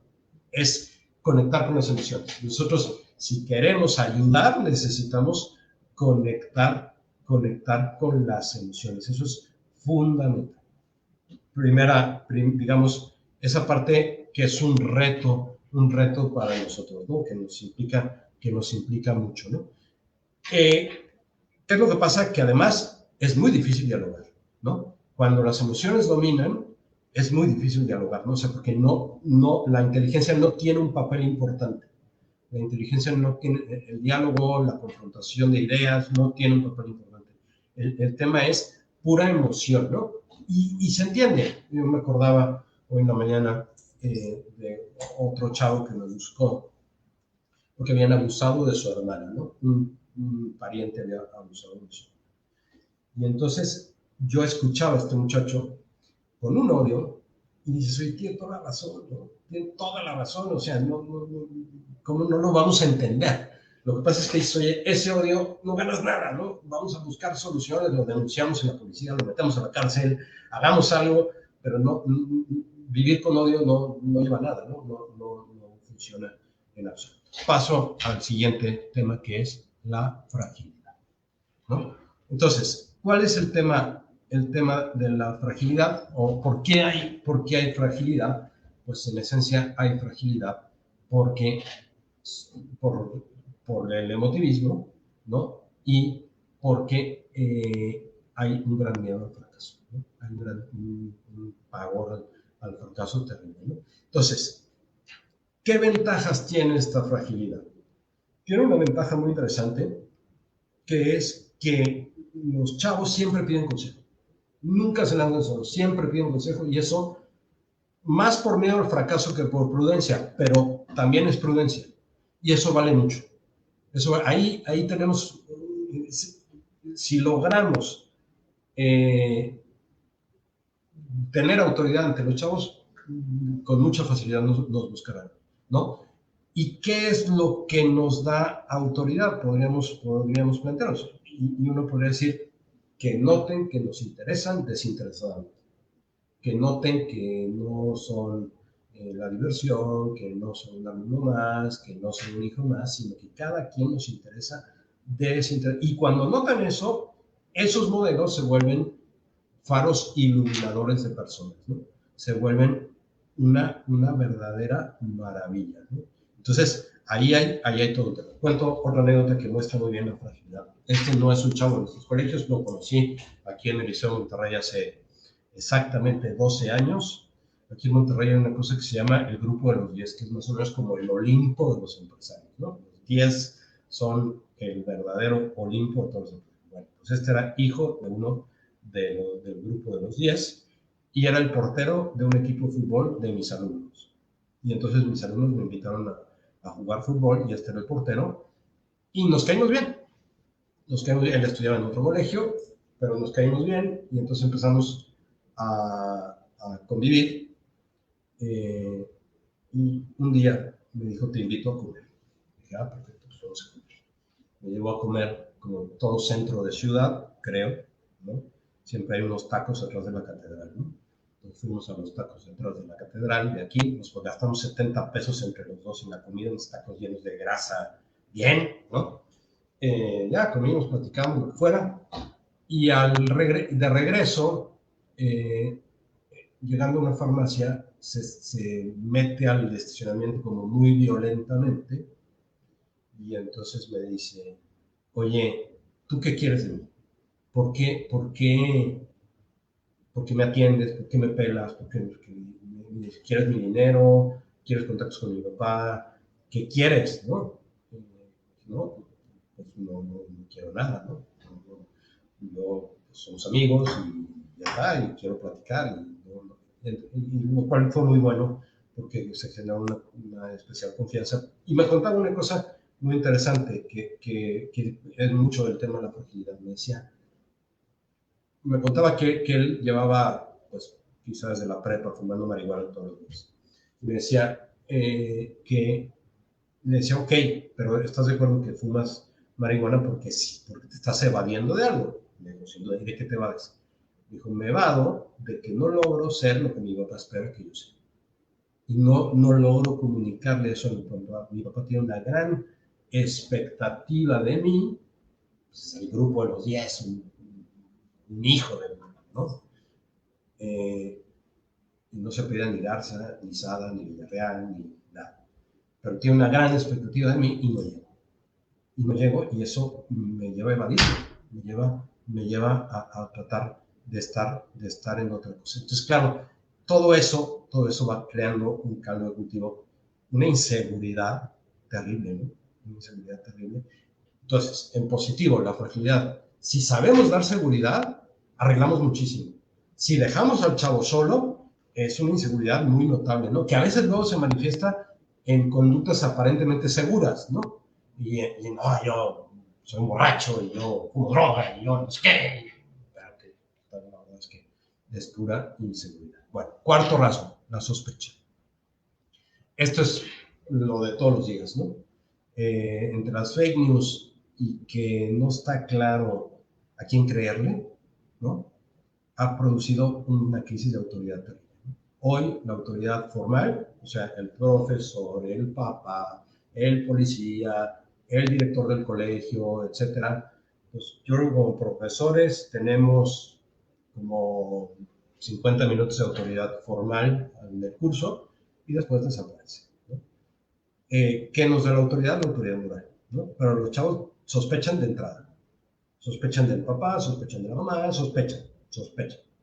es conectar con las emociones. Nosotros, si queremos ayudar, necesitamos conectar con las emociones. Eso es fundamental. Digamos, esa parte que es un reto para nosotros, ¿no? Que nos implica mucho, ¿no? ¿Qué es lo que pasa? Que además es muy difícil dialogar, ¿no? Cuando las emociones dominan, es muy difícil dialogar, ¿no? O sea, porque la inteligencia no tiene un papel importante. La inteligencia no tiene, el diálogo, la confrontación de ideas no tiene un papel importante. El tema es pura emoción, ¿no? Y se entiende. Yo me acordaba hoy en la mañana de otro chavo que me buscó porque habían abusado de su hermana, ¿no? Un pariente había abusado de su hermana. Y entonces yo escuchaba a este muchacho con un odio y dices, oye, tiene toda la razón, ¿no? Tiene toda la razón, o sea, ¿cómo no lo vamos a entender? Lo que pasa es que dices, oye, ese odio no ganas nada, ¿no? Vamos a buscar soluciones, lo denunciamos en la policía, lo metemos a la cárcel, hagamos algo, pero vivir con odio no lleva a nada, no funciona en absoluto. Paso al siguiente tema, que es la fragilidad, ¿no? Entonces, ¿cuál es el tema de la fragilidad o por qué hay fragilidad? Pues en esencia hay fragilidad porque por, por el emotivismo, ¿no? Y porque hay un gran miedo al fracaso, ¿no? Hay un pavor al fracaso terrible, ¿no? Entonces, ¿qué ventajas tiene esta fragilidad? Tiene una ventaja muy interesante, que es que los chavos siempre piden consejo. Nunca se lanzan solos, siempre piden consejo y eso más por miedo al fracaso que por prudencia, pero también es prudencia y eso vale mucho. Ahí tenemos, si logramos tener autoridad ante los chavos, con mucha facilidad nos buscarán, ¿no? ¿Y qué es lo que nos da autoridad? Podríamos plantearnos. Y uno podría decir que noten que nos interesan desinteresadamente, que noten que no son la diversión, que no son un alumno más, que no son un hijo más, sino que cada quien nos interesa desinteresadamente. Y cuando notan eso, esos modelos se vuelven faros iluminadores de personas, ¿no? Se vuelven una verdadera maravilla, ¿no? Entonces, ahí hay todo. Te cuento otra anécdota que muestra muy bien la fragilidad. Este no es un chavo de nuestros colegios, lo conocí aquí en el Liceo de Monterrey hace exactamente 12 años. Aquí en Monterrey hay una cosa que se llama el Grupo de los 10, que es más o menos como el Olimpo de los empresarios, ¿no? Los 10 son el verdadero Olimpo de todos los empresarios. Bueno, pues este era hijo de uno del grupo de los 10 y era el portero de un equipo de fútbol de mis alumnos. Y entonces mis alumnos me invitaron a jugar fútbol y este era el portero y nos caímos bien. Él estudiaba en otro colegio, pero nos caímos bien y entonces empezamos a convivir. Y un día me dijo, te invito a comer. Dije, perfecto, pues vamos a comer. Me llevó a comer como todo centro de ciudad, creo, ¿no? Siempre hay unos tacos atrás de la catedral, ¿no? Entonces fuimos a los tacos detrás de la catedral, de aquí nos gastamos 70 pesos entre los dos en la comida, unos tacos llenos de grasa, bien, ¿no? Ya comimos, platicamos, lo que fuera, y de regreso, llegando a una farmacia, se mete al estacionamiento como muy violentamente, y entonces me dice, oye, ¿tú qué quieres de mí? ¿Por qué me atiendes? ¿Por qué me pelas? ¿Por qué quieres mi dinero? ¿Quieres contactos con mi papá? ¿Qué quieres? ¿No? No, pues no quiero nada, ¿no? Yo, pues, somos amigos y ya está, y quiero platicar, y lo cual fue muy bueno porque se generó una especial confianza. Y me contaba una cosa muy interesante que es mucho del tema de la fragilidad. Me contaba que él llevaba pues quizás desde la prepa, fumando marihuana todos los días. Y me decía le decía, ok, pero ¿estás de acuerdo que fumas marihuana porque sí, porque te estás evadiendo de algo? Le digo, sin duda, ¿y de qué te evades? Dijo, me evado de que no logro ser lo que mi papá espera que yo sea. Y no logro comunicarle eso a mi papá. Mi papá tiene una gran expectativa de mí, pues, el grupo de los 10, un hijo de mí, ¿no? Y no se pedía ni Garza, ni Sada, ni Villarreal, ni nada. Pero tiene una gran expectativa de mí y no llego. Y no llego y eso me lleva a evadirme, me lleva a tratar de estar en otra cosa. Entonces, claro, todo eso va creando un caldo de cultivo, una inseguridad terrible, ¿no? Una inseguridad terrible. Entonces, en positivo, la fragilidad. Si sabemos dar seguridad, arreglamos muchísimo. Si dejamos al chavo solo, es una inseguridad muy notable, ¿no? Que a veces luego se manifiesta en conductas aparentemente seguras, ¿no? Y no, yo soy un borracho, y yo fumo droga, y yo no sé qué. Espérate, la verdad es que es pura inseguridad. Bueno, cuarto rasgo, la sospecha. Esto es lo de todos los días, ¿no? Entre las fake news y que no está claro a quién creerle, ¿no? Ha producido una crisis de autoridad terrible. Hoy la autoridad formal, o sea, el profesor, el papá, el policía, el director del colegio, etcétera, pues yo como profesores tenemos como 50 minutos de autoridad formal en el curso y después desaparece, ¿no? ¿Qué nos da la autoridad? La autoridad moral, ¿no? Pero los chavos sospechan de entrada. Sospechan del papá, sospechan de la mamá, sospechan.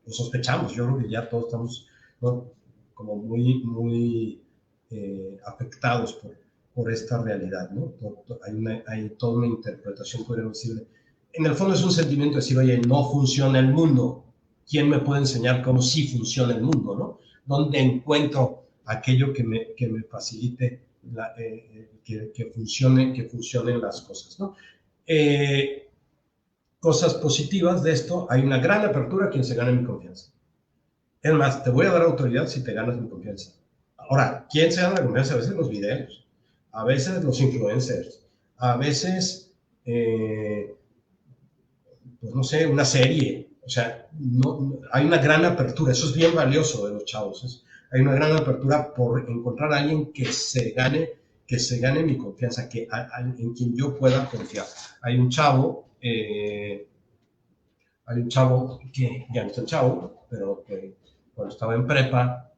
Lo sospechamos, yo creo que ya todos estamos, ¿no?, como muy afectados por esta realidad, ¿no? Hay toda una interpretación, podríamos decirle. En el fondo es un sentimiento de decir, oye, no funciona el mundo. ¿Quién me puede enseñar cómo sí funciona el mundo, no? ¿Dónde encuentro aquello que me facilite que funcionen las cosas, ¿no? Cosas positivas de esto, hay una gran apertura a quien se gane mi confianza. Es más, te voy a dar autoridad si te ganas mi confianza. Ahora, ¿quién se gana la confianza? A veces los videos, a veces los influencers, a veces, pues no sé, una serie. O sea, hay una gran apertura, eso es bien valioso de los chavos. Hay una gran apertura por encontrar a alguien que se gane mi confianza, en quien yo pueda confiar. Hay un chavo que ya no está el chavo, pero que cuando estaba en prepa,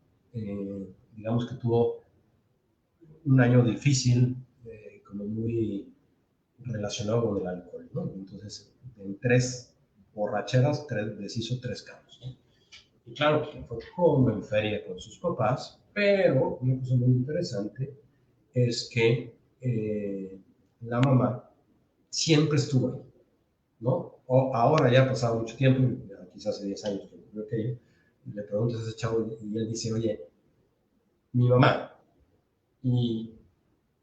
digamos que tuvo un año difícil, como muy relacionado con el alcohol, ¿no? Entonces, en 3 borracheras, les hizo 3 carros, ¿no? Y claro, fue como en feria con sus papás, pero una cosa muy interesante es que la mamá siempre estuvo ahí, ¿no? Ahora ya ha pasado mucho tiempo, quizás hace 10 años que ocurrió aquello, y le preguntas a ese chavo y él dice, oye, mi mamá y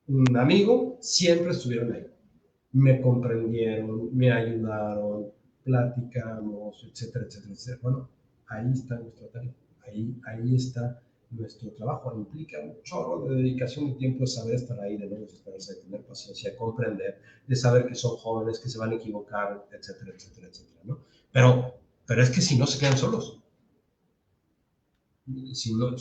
un amigo siempre estuvieron ahí, me comprendieron, me ayudaron, platicamos, etcétera, etcétera, etcétera. Bueno, ahí está nuestra tarea, ahí está nuestro trabajo. Implica un chorro de dedicación de tiempo, de saber estar ahí, de no desesperarse, de tener paciencia, de comprender, de saber que son jóvenes, que se van a equivocar, etcétera, etcétera, etcétera, ¿no? Pero es que si no se quedan solos, si no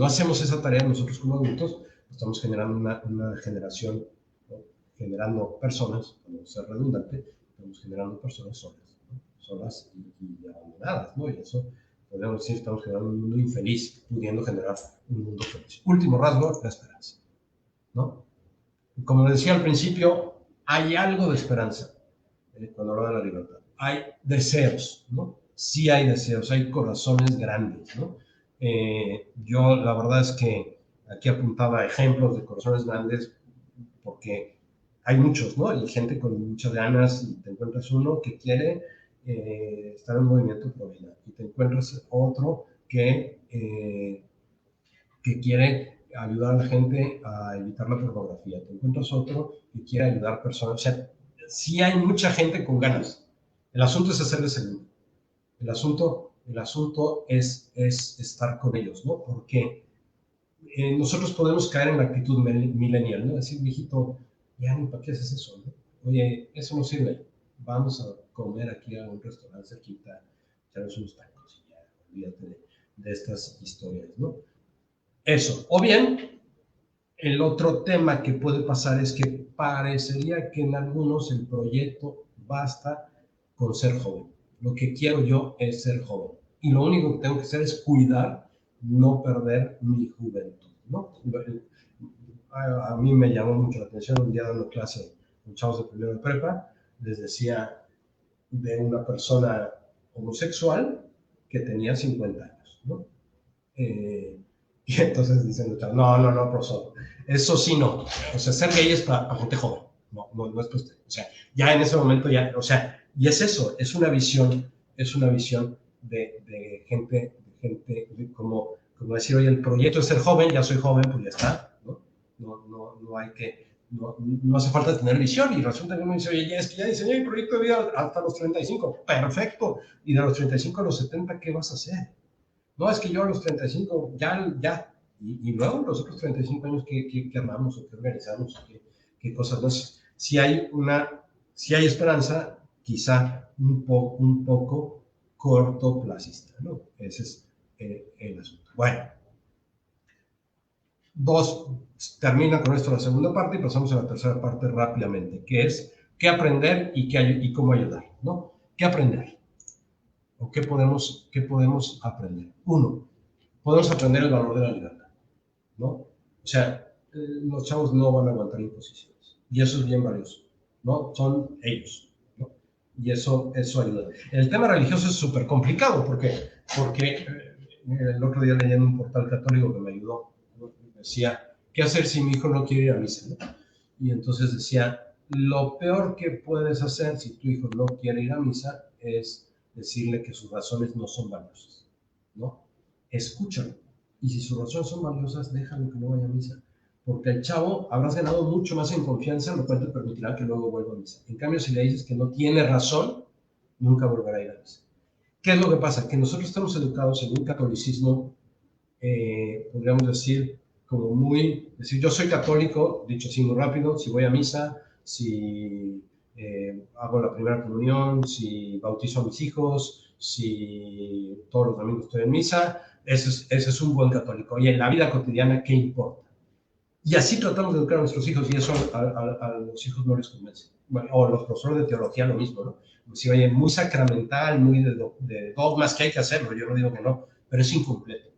hacemos esa tarea nosotros como adultos, estamos generando una generación, ¿no?, generando personas, como ser redundante, estamos generando personas solas, ¿no?, solas y abandonadas, ¿no? Y eso, podríamos decir, estamos generando un mundo infeliz, pudiendo generar un mundo feliz. Último rasgo, la esperanza, ¿no? Como decía al principio, hay algo de esperanza cuando habla de la libertad. Hay deseos, ¿no? Sí hay deseos, hay corazones grandes, ¿no? Yo la verdad es que aquí apuntaba ejemplos de corazones grandes porque hay muchos, ¿no? Hay gente con muchas ganas y te encuentras uno que quiere estar en movimiento pro vida y te encuentras otro que quiere ayudar a la gente a evitar la pornografía, te encuentras otro que quiere ayudar a personas, o sea, sí hay mucha gente con ganas. El asunto es hacerle segundo. El asunto El asunto es estar con ellos, ¿no? Porque nosotros podemos caer en la actitud millennial, ¿no? Decir, viejito, ya ni para qué haces eso, ¿no? Oye, eso no sirve. Vamos a comer aquí a un restaurante cerquita, echarnos unos tacos y ya, olvídate de estas historias, ¿no? Eso. O bien, el otro tema que puede pasar es que parecería que en algunos el proyecto basta con ser joven. Lo que quiero yo es ser joven. Y lo único que tengo que hacer es cuidar, no perder mi juventud, ¿no? A mí me llamó mucho la atención un día dando clase con chavos de primero de prepa, les decía de una persona homosexual que tenía 50 años, ¿no? Y entonces dicen, no, profesor, eso sí no. O sea, ser gay es para gente joven, no es para usted. O sea, ya en ese momento ya, o sea, y es eso, es una visión de gente, como decir, oye, el proyecto es ser joven, ya soy joven, pues ya está, ¿no? No hay que, no hace falta tener visión, y resulta que uno dice, oye, ya es que ya diseñé mi proyecto de vida hasta los 35, perfecto, y de los 35 a los 70, ¿qué vas a hacer? No, es que yo a los 35, ya, y luego los otros 35 años, ¿qué armamos o qué organizamos? ¿Qué cosas? No sé. Si hay esperanza, quizá un poco cortoplacista, ¿no? Ese es el asunto. Bueno, termina con esto la segunda parte y pasamos a la tercera parte rápidamente, que es qué aprender y cómo ayudar, ¿no? ¿Qué aprender? ¿O qué podemos aprender? Uno, podemos aprender el valor de la libertad, ¿no? O sea, los chavos no van a aguantar imposiciones. Y eso es bien valioso, ¿no? Son ellos, ¿no? Y eso ayuda. El tema religioso es súper complicado porque el otro día leí en un portal católico que me ayudó, ¿no? Decía, ¿qué hacer si mi hijo no quiere ir a misa, ¿no? Y entonces decía, lo peor que puedes hacer si tu hijo no quiere ir a misa es decirle que sus razones no son valiosas, ¿no? Escúchalo. Y si sus razones son valiosas, déjalo que no vaya a misa. Porque el chavo habrás ganado mucho más en confianza, lo cual te permitirá que luego vuelva a misa. En cambio, si le dices que no tiene razón, nunca volverá a ir a misa. ¿Qué es lo que pasa? Que nosotros estamos educados en un catolicismo, podríamos decir, como decir, yo soy católico, dicho así muy rápido, si voy a misa, si hago la primera comunión, si bautizo a mis hijos, si todos los domingos estoy en misa, ese es un buen católico. Y en la vida cotidiana, ¿qué importa? Y así tratamos de educar a nuestros hijos y eso a los hijos no les convence. Bueno, o los profesores de teología lo mismo, ¿no? Pues sí, oye, muy sacramental, muy de dogmas que hay que hacerlo, yo no digo que no, pero es incompleto.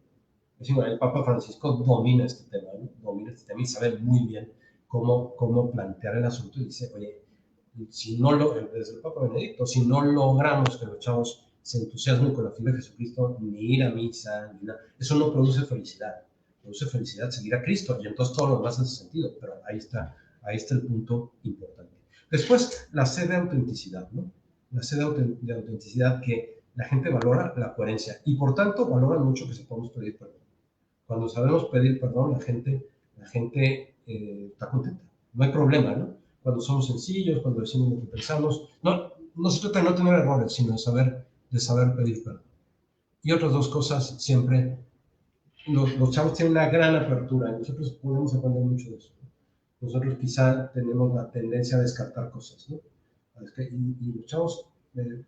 El Papa Francisco domina este tema, ¿no? Domina este tema y sabe muy bien cómo plantear el asunto y dice, oye, si no desde el Papa Benedicto, si no logramos que los chavos se entusiasmen con la figura de Jesucristo, ni ir a misa, ni nada, eso no produce felicidad. Produce felicidad seguir a Cristo y entonces todo lo demás hace sentido, pero ahí está el punto importante. Después, la sed de autenticidad, ¿no? La sed de autenticidad que la gente valora la coherencia y por tanto valora mucho que sepamos pedir perdón. Cuando sabemos pedir perdón, la gente está contenta. No hay problema, ¿no? Cuando somos sencillos, cuando decimos lo que pensamos. No se trata de no tener errores, sino de saber pedir perdón. Y otras dos cosas, siempre, los chavos tienen una gran apertura y nosotros podemos aprender mucho de eso. Nosotros quizá tenemos la tendencia a descartar cosas, ¿no? Y los chavos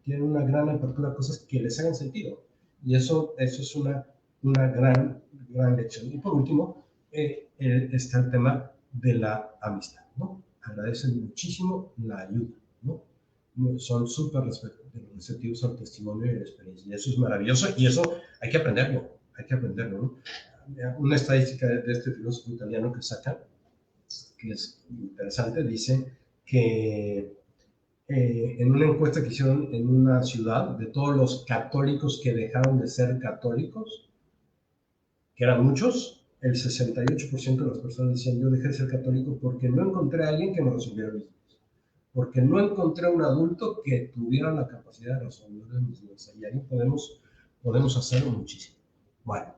tienen una gran apertura a cosas que les hagan sentido. Y eso es una gran lección. Y por último, está el tema de la amistad, ¿no? Agradecen muchísimo la ayuda, ¿no? Son súper receptivos al testimonio y a la experiencia. Y eso es maravilloso y eso hay que aprenderlo, ¿no? Una estadística de este filósofo italiano que saca, que es interesante, dice que en una encuesta que hicieron en una ciudad de todos los católicos que dejaron de ser católicos, que eran muchos, el 68% de las personas decían, yo dejé de ser católico porque no encontré a alguien que me resolviera mis dudas, porque no encontré un adulto que tuviera la capacidad de resolver mis dudas. Y ahí podemos hacer muchísimo. Bueno,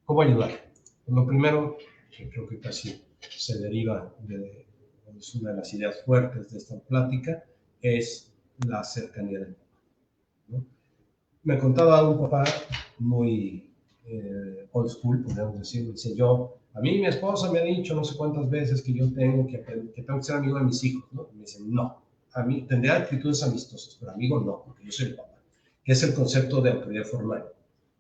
¿cómo ayudar? Pues lo primero, que creo que casi se deriva es una de las ideas fuertes de esta plática, es la cercanía del Papa, ¿no? Me contaba un papá muy old school, podríamos decir, dice yo, a mí mi esposa me ha dicho no sé cuántas veces que yo tengo que ser amigo de mis hijos, ¿no? Y me dicen, no, a mí tendría actitudes amistosas, pero amigo no, porque yo soy el papá, que es el concepto de autoridad formal,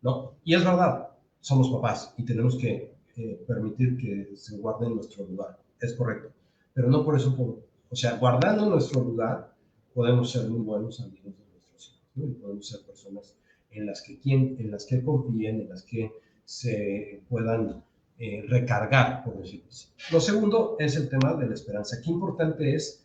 ¿no? Y es verdad, somos papás y tenemos que permitir que se guarde nuestro lugar, es correcto, pero no por eso, o sea, guardando nuestro lugar, podemos ser muy buenos amigos de nuestros hijos, ¿no? Y podemos ser personas en las que confíen, en las que se puedan recargar, por decirlo así. Lo segundo es el tema de la esperanza. Qué importante es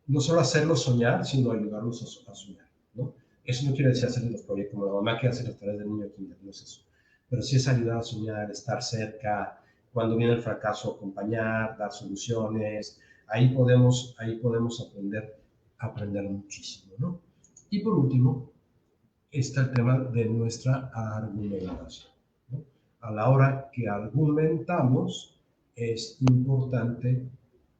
no solo hacerlos soñar, sino ayudarlos a soñar, ¿no? Eso no quiere decir hacerles los proyectos como la mamá que hace las tareas del niño kinder, no es eso. Pero sí es ayudar a soñar, estar cerca, cuando viene el fracaso, acompañar, dar soluciones. Ahí podemos aprender muchísimo, ¿no? Y por último, está el tema de nuestra argumentación, ¿no? A la hora que argumentamos, es importante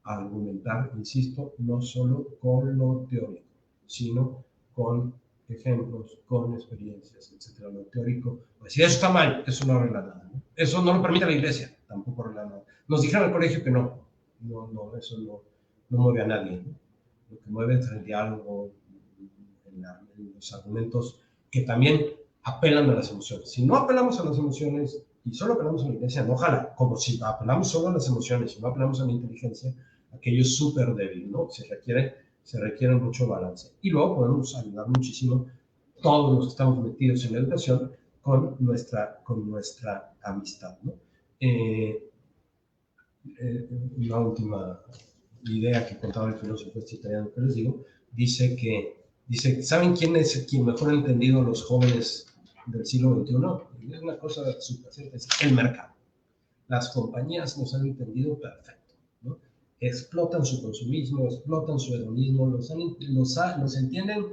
argumentar, insisto, no solo con lo teórico, sino con ejemplos, con experiencias, etcétera. Lo teórico, pues si eso está mal, eso no arregla nada, ¿no? Eso no lo permite la iglesia, tampoco arregla nada. Nos dijeron al colegio que eso no mueve a nadie, ¿no? Lo que mueve es el diálogo, en los argumentos que también apelan a las emociones. Si no apelamos a las emociones y solo apelamos a la inteligencia, no jala, como si apelamos solo a las emociones y no apelamos a la inteligencia, aquello es súper débil, ¿no? Se requiere mucho balance. Y luego podemos ayudar muchísimo todos los que estamos metidos en la educación con nuestra amistad, ¿no? Una última idea que contaba el filósofo italiano que les digo, dice, ¿saben quién es quien mejor ha entendido los jóvenes del siglo XXI? Es una cosa súper cierta, es el mercado. Las compañías nos han entendido perfecto, ¿no? Explotan su consumismo, explotan su hedonismo, los entienden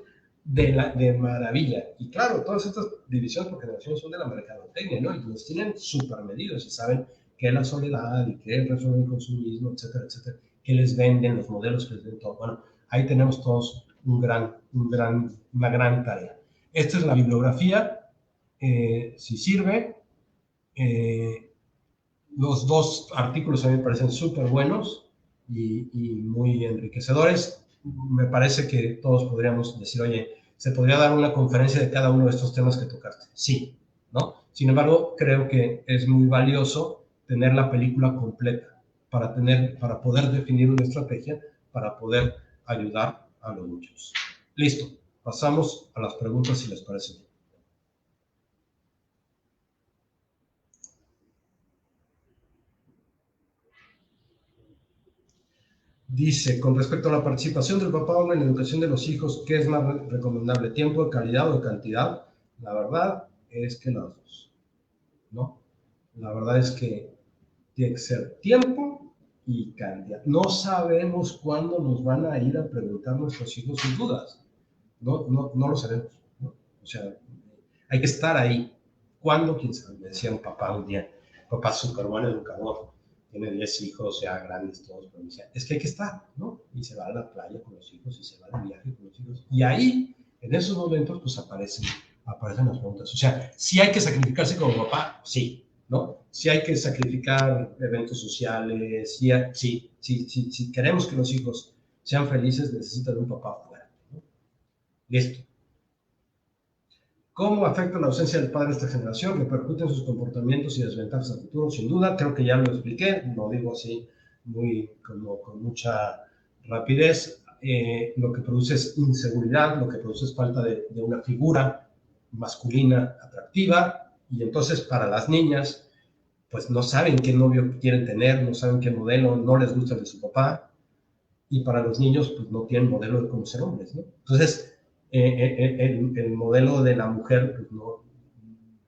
de maravilla. Y claro, todas estas divisiones por generaciones son de la mercadotecnia, ¿no? Y los tienen súper medidos y saben qué es la soledad y qué es resolver el consumismo, etcétera, etcétera. Qué les venden, los modelos que les venden, todo. Bueno, ahí tenemos todos una gran tarea. Esta es la bibliografía, si sirve. Los dos artículos a mí me parecen súper buenos y muy enriquecedores. Me parece que todos podríamos decir, oye, ¿se podría dar una conferencia de cada uno de estos temas que tocaste? Sí, ¿no? Sin embargo, creo que es muy valioso tener la película completa para poder definir una estrategia, para poder ayudar a los muchos. Listo, pasamos a las preguntas si les parece bien. Dice, con respecto a la participación del papá en la educación de los hijos, ¿qué es más recomendable? ¿Tiempo de calidad o de cantidad? La verdad es que las dos, ¿no? La verdad es que tiene que ser tiempo y calidad. No sabemos cuándo nos van a ir a preguntar nuestros hijos sus dudas. No lo sabemos, ¿no? O sea, hay que estar ahí. ¿Cuándo? ¿Quién sabe? Me decía un papá un día, papá súper buen educador, tiene 10 hijos, ya grandes todos, pero me decía, es que hay que estar, ¿no? Y se va a la playa con los hijos y se va de viaje con los hijos. Y ahí, en esos momentos, pues aparecen las preguntas. O sea, si hay que sacrificarse como papá, sí, ¿no? Si hay que sacrificar eventos sociales, si queremos que los hijos sean felices, necesitan un papá fuerte, ¿no? Listo. ¿Cómo afecta la ausencia del padre a esta generación? ¿Repercute en sus comportamientos y desventajas a futuro? Sin duda, creo que ya lo expliqué, lo digo así con mucha rapidez. Lo que produce es inseguridad, lo que produce es falta de una figura masculina atractiva, y entonces para las niñas, pues no saben qué novio quieren tener, no saben qué modelo, no les gusta el de su papá, y para los niños, pues no tienen modelo de cómo ser hombres, ¿no? Entonces, el modelo de la mujer, pues, no,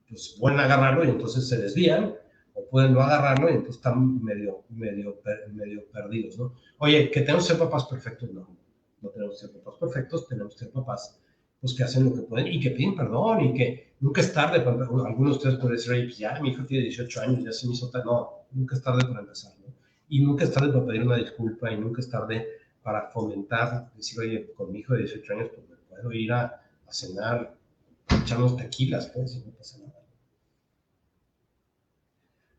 pues pueden agarrarlo y entonces se desvían, o pueden no agarrarlo y entonces están medio perdidos, ¿no? Oye, que tenemos que ser papás perfectos, no tenemos que ser papás perfectos, tenemos que ser papás pues que hacen lo que pueden y que piden perdón y que nunca es tarde para, algunos de ustedes pueden decir, oye, pues ya mi hijo tiene 18 años, ya se me hizo tal, no, nunca es tarde para empezar, ¿no? Y nunca es tarde para pedir una disculpa y nunca es tarde para fomentar, decir, oye, con mi hijo de 18 años pues me puedo ir a cenar echarnos tequilas, pues, y no pasa nada.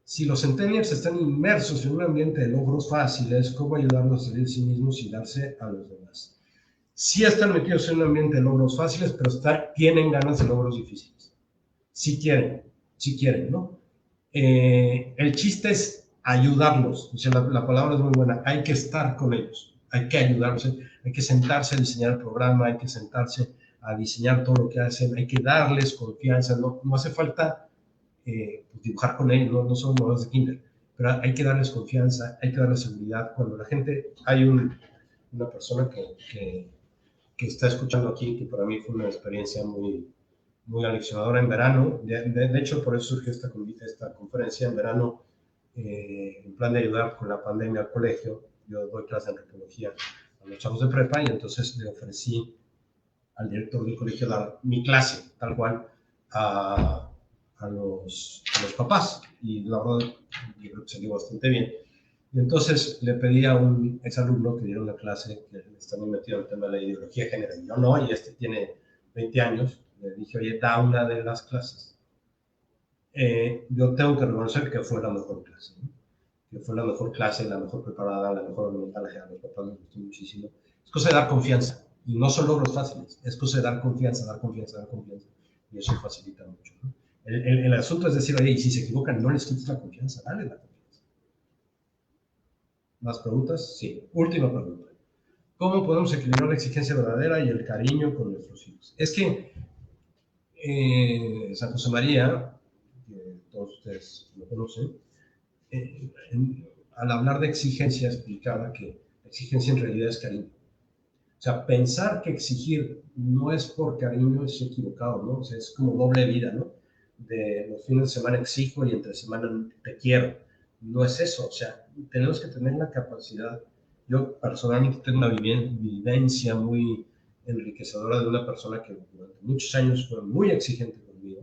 Si los centennials están inmersos en un ambiente de logros fáciles, ¿cómo ayudarlos a salir de sí mismos y darse a los demás? Sí están metidos en un ambiente de logros fáciles, pero tienen ganas de logros difíciles. Sí quieren, ¿no? El chiste es ayudarlos. O sea, la palabra es muy buena. Hay que estar con ellos. Hay que ayudarlos. Hay que sentarse a diseñar el programa. Hay que sentarse a diseñar todo lo que hacen. Hay que darles confianza. No hace falta dibujar con ellos. No son modelos de kinder. Pero hay que darles confianza. Hay que darles seguridad. Cuando la gente... Hay una persona que está escuchando aquí, que para mí fue una experiencia muy aleccionadora en verano. De hecho, por eso surgió esta conferencia en verano, en plan de ayudar con la pandemia al colegio. Yo doy clase de antropología a los chavos de prepa y entonces le ofrecí al director del colegio dar mi clase, tal cual, a los papás. Y la verdad, yo creo que salió bastante bien. Y entonces le pedí a un exalumno que diera una clase que está muy metido en el tema de la ideología de género. Y yo no, y tiene 20 años. Le dije, oye, da una de las clases. Yo tengo que reconocer que fue la mejor clase, ¿no? Que fue la mejor clase, la mejor preparada, la mejor alimentada. A los papás les gustó muchísimo. Es cosa de dar confianza. Y no son logros fáciles. Es cosa de dar confianza, dar confianza, dar confianza. Y eso facilita mucho, ¿no? El asunto es decir, oye, y si se equivocan, no les quites la confianza, dale la confianza. ¿Más preguntas? Sí. Última pregunta. ¿Cómo podemos equilibrar la exigencia verdadera y el cariño con nuestros hijos? Es que San José María, que todos ustedes lo conocen, al hablar de exigencia explicaba que la exigencia en realidad es cariño. O sea, pensar que exigir no es por cariño es equivocado, ¿no? O sea, es como doble vida, ¿no? De los fines de semana exijo y entre semana te quiero. No es eso, o sea, tenemos que tener la capacidad. Yo personalmente tengo una vivencia muy enriquecedora de una persona que durante muchos años fue muy exigente conmigo,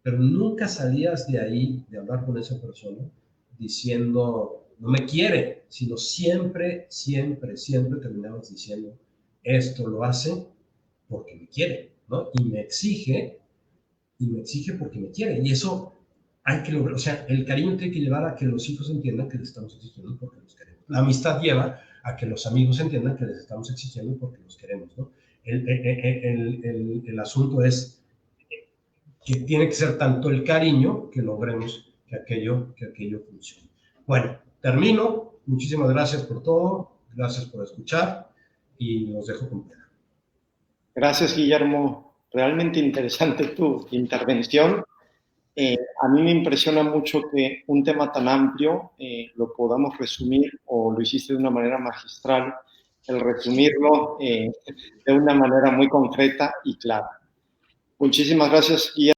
pero nunca salías de ahí, de hablar con esa persona, diciendo, no me quiere, sino siempre terminabas diciendo, esto lo hace porque me quiere, ¿no? Y me exige porque me quiere. Y eso hay que lograr, o sea, el cariño tiene que llevar a que los hijos entiendan que les estamos exigiendo porque los queremos. La amistad lleva a que los amigos entiendan que les estamos exigiendo porque los queremos, ¿no? El asunto es que tiene que ser tanto el cariño que logremos que aquello funcione. Bueno, termino. Muchísimas gracias por todo. Gracias por escuchar y los dejo con Pedro. Gracias, Guillermo. Realmente interesante tu intervención. A mí me impresiona mucho que un tema tan amplio lo podamos resumir, o lo hiciste de una manera magistral, el resumirlo de una manera muy concreta y clara. Muchísimas gracias, Guillermo.